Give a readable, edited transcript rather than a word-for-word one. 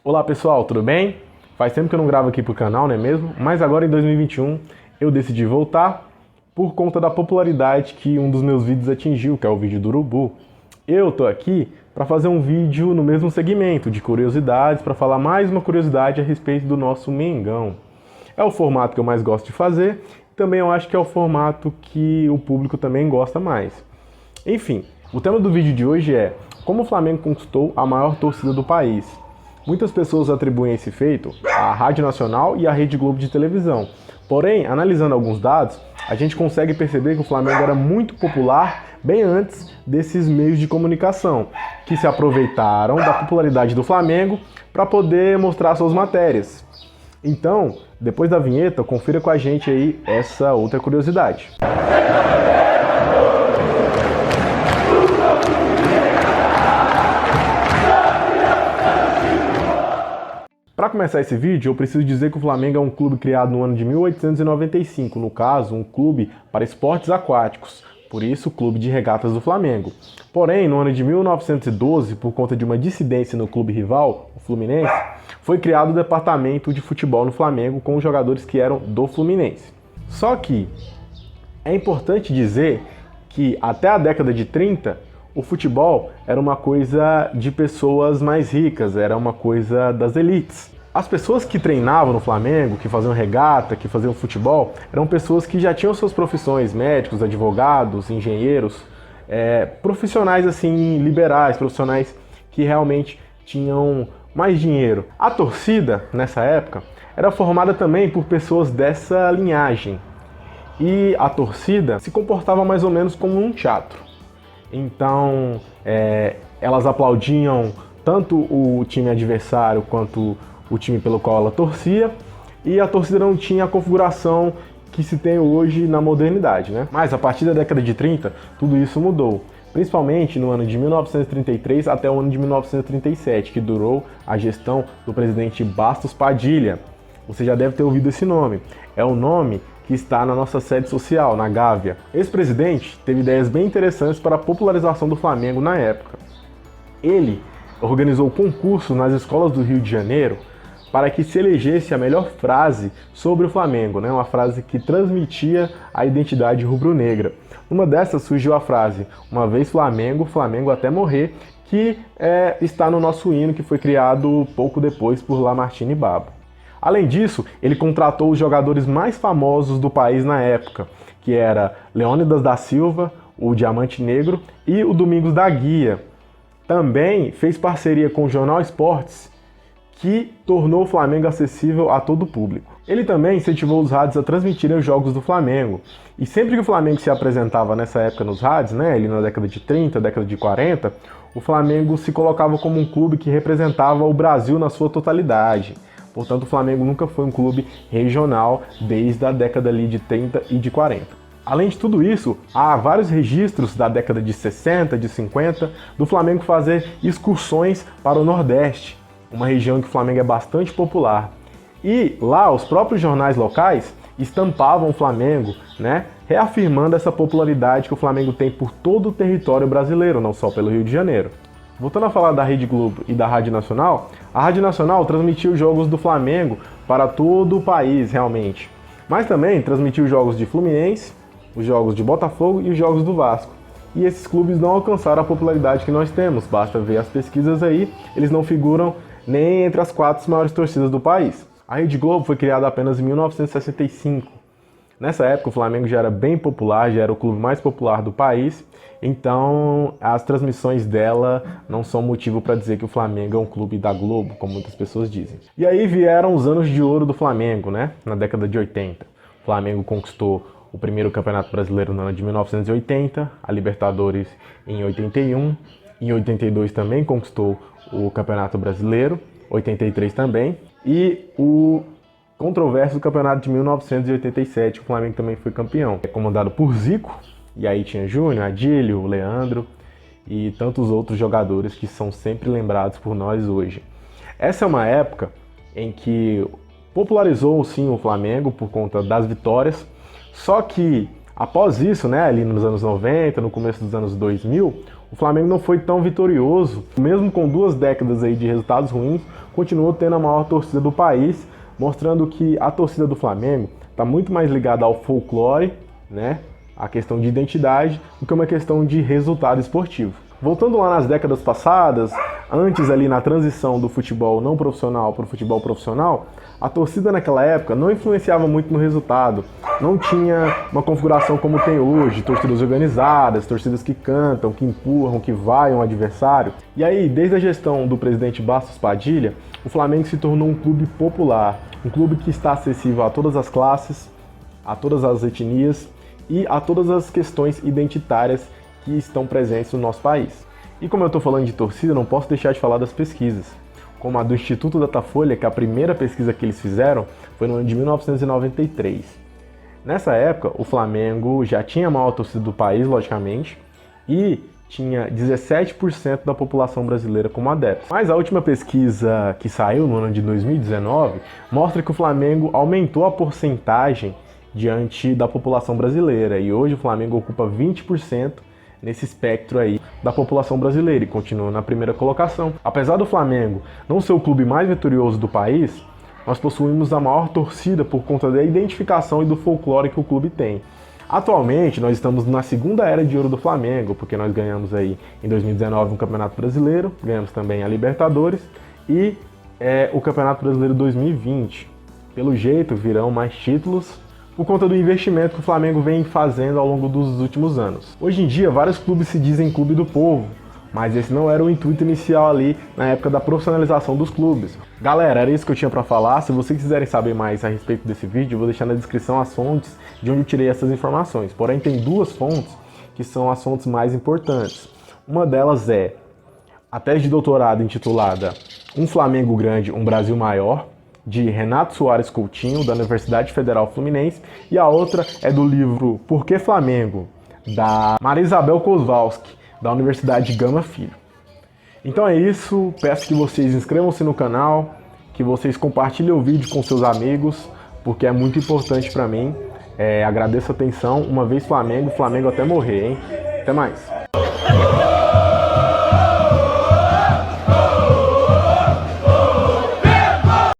Olá pessoal, tudo bem? Faz tempo que eu não gravo aqui pro canal, não é mesmo? Mas agora em 2021 eu decidi voltar por conta da popularidade que um dos meus vídeos atingiu, que é o vídeo do Urubu. Eu tô aqui para fazer um vídeo no mesmo segmento de curiosidades, para falar mais uma curiosidade a respeito do nosso Mengão. É o formato que eu mais gosto de fazer, também eu acho que é o formato que o público também gosta mais. Enfim, o tema do vídeo de hoje é como o Flamengo conquistou a maior torcida do país. Muitas pessoas atribuem esse feito à Rádio Nacional e à Rede Globo de televisão. Porém, analisando alguns dados, a gente consegue perceber que o Flamengo era muito popular bem antes desses meios de comunicação, que se aproveitaram da popularidade do Flamengo para poder mostrar suas matérias. Então, depois da vinheta, confira com a gente aí essa outra curiosidade. Para começar esse vídeo, eu preciso dizer que o Flamengo é um clube criado no ano de 1895, no caso, um clube para esportes aquáticos, por isso o Clube de Regatas do Flamengo. Porém, no ano de 1912, por conta de uma dissidência no clube rival, o Fluminense, foi criado o departamento de futebol no Flamengo com os jogadores que eram do Fluminense. Só que é importante dizer que até a década de 30, o futebol era uma coisa de pessoas mais ricas, era uma coisa das elites. As pessoas que treinavam no Flamengo, que faziam regata, que faziam futebol, eram pessoas que já tinham suas profissões, médicos, advogados, engenheiros, profissionais assim liberais, profissionais que realmente tinham mais dinheiro. A torcida, nessa época, era formada também por pessoas dessa linhagem. E a torcida se comportava mais ou menos como um teatro. Então, elas aplaudiam tanto o time adversário quanto o time pelo qual ela torcia, e a torcida não tinha a configuração que se tem hoje na modernidade, né? Mas a partir da década de 30, tudo isso mudou, principalmente no ano de 1933 até o ano de 1937, que durou a gestão do presidente Bastos Padilha. Você já deve ter ouvido esse nome. É o nome que está na nossa sede social, na Gávea. Esse presidente teve ideias bem interessantes para a popularização do Flamengo na época. Ele organizou concursos nas escolas do Rio de Janeiro para que se elegesse a melhor frase sobre o Flamengo, né? Uma frase que transmitia a identidade rubro-negra. Uma dessas surgiu a frase, uma vez Flamengo, Flamengo até morrer, que está no nosso hino, que foi criado pouco depois por Lamartine Babo. Além disso, ele contratou os jogadores mais famosos do país na época, que era Leônidas da Silva, o Diamante Negro e o Domingos da Guia. Também fez parceria com o Jornal Esportes, que tornou o Flamengo acessível a todo o público. Ele também incentivou os rádios a transmitirem os jogos do Flamengo. E sempre que o Flamengo se apresentava nessa época nos rádios, né, ali na década de 30, década de 40, o Flamengo se colocava como um clube que representava o Brasil na sua totalidade. Portanto, o Flamengo nunca foi um clube regional desde a década ali de 30 e de 40. Além de tudo isso, há vários registros da década de 60, de 50, do Flamengo fazer excursões para o Nordeste, uma região em que o Flamengo é bastante popular. E lá, os próprios jornais locais estampavam o Flamengo, né, reafirmando essa popularidade que o Flamengo tem por todo o território brasileiro, não só pelo Rio de Janeiro. Voltando a falar da Rede Globo e da Rádio Nacional, a Rádio Nacional transmitiu os jogos do Flamengo para todo o país, realmente. Mas também transmitiu os jogos de Fluminense, os jogos de Botafogo e os jogos do Vasco. E esses clubes não alcançaram a popularidade que nós temos, basta ver as pesquisas aí, eles não figuram nem entre as 4 maiores torcidas do país. A Rede Globo foi criada apenas em 1965. Nessa época o Flamengo já era bem popular, já era o clube mais popular do país, então as transmissões dela não são motivo para dizer que o Flamengo é um clube da Globo, como muitas pessoas dizem. E aí vieram os anos de ouro do Flamengo, né? Na década de 80. O Flamengo conquistou o primeiro Campeonato Brasileiro no ano de 1980, a Libertadores em 81, em 82 também conquistou o Campeonato Brasileiro, 83 também, e o controverso Campeonato de 1987, o Flamengo também foi campeão. É comandado por Zico, e aí tinha Júnior, Adílio, Leandro e tantos outros jogadores que são sempre lembrados por nós hoje. Essa é uma época em que popularizou sim o Flamengo por conta das vitórias, só que após isso, né, ali nos anos 90, no começo dos anos 2000, o Flamengo não foi tão vitorioso, mesmo com 2 décadas aí de resultados ruins, continuou tendo a maior torcida do país, mostrando que a torcida do Flamengo está muito mais ligada ao folclore, né, a questão de identidade, do que uma questão de resultado esportivo. Voltando lá nas décadas passadas, antes ali na transição do futebol não profissional para o futebol profissional, a torcida naquela época não influenciava muito no resultado, não tinha uma configuração como tem hoje, torcidas organizadas, torcidas que cantam, que empurram, que vaiam o adversário. E aí, desde a gestão do presidente Bastos Padilha, o Flamengo se tornou um clube popular, um clube que está acessível a todas as classes, a todas as etnias e a todas as questões identitárias que estão presentes no nosso país. E como eu estou falando de torcida, não posso deixar de falar das pesquisas, como a do Instituto Datafolha, que a primeira pesquisa que eles fizeram foi no ano de 1993. Nessa época, o Flamengo já tinha a maior torcida do país, logicamente, e tinha 17% da população brasileira como adeptos. Mas a última pesquisa que saiu no ano de 2019 mostra que o Flamengo aumentou a porcentagem diante da população brasileira, e hoje o Flamengo ocupa 20% nesse espectro aí da população brasileira e continua na primeira colocação. Apesar do Flamengo não ser o clube mais vitorioso do país, nós possuímos a maior torcida por conta da identificação e do folclore que o clube tem. Atualmente nós estamos na segunda era de ouro do Flamengo, porque nós ganhamos aí em 2019 um Campeonato Brasileiro, ganhamos também a Libertadores e o Campeonato Brasileiro 2020. Pelo jeito virão mais títulos por conta do investimento que o Flamengo vem fazendo ao longo dos últimos anos. Hoje em dia, vários clubes se dizem clube do povo, mas esse não era o intuito inicial ali na época da profissionalização dos clubes. Galera, era isso que eu tinha para falar. Se vocês quiserem saber mais a respeito desse vídeo, eu vou deixar na descrição as fontes de onde eu tirei essas informações. Porém, tem 2 fontes que são as fontes mais importantes. Uma delas é a tese de doutorado intitulada Um Flamengo Grande, um Brasil Maior, de Renato Soares Coutinho, da Universidade Federal Fluminense, e a outra é do livro Por que Flamengo, da Maria Isabel Kozlowski, da Universidade Gama Filho. Então é isso, peço que vocês inscrevam-se no canal, que vocês compartilhem o vídeo com seus amigos, porque é muito importante para mim. Agradeço a atenção, uma vez Flamengo, Flamengo até morrer, hein? Até mais!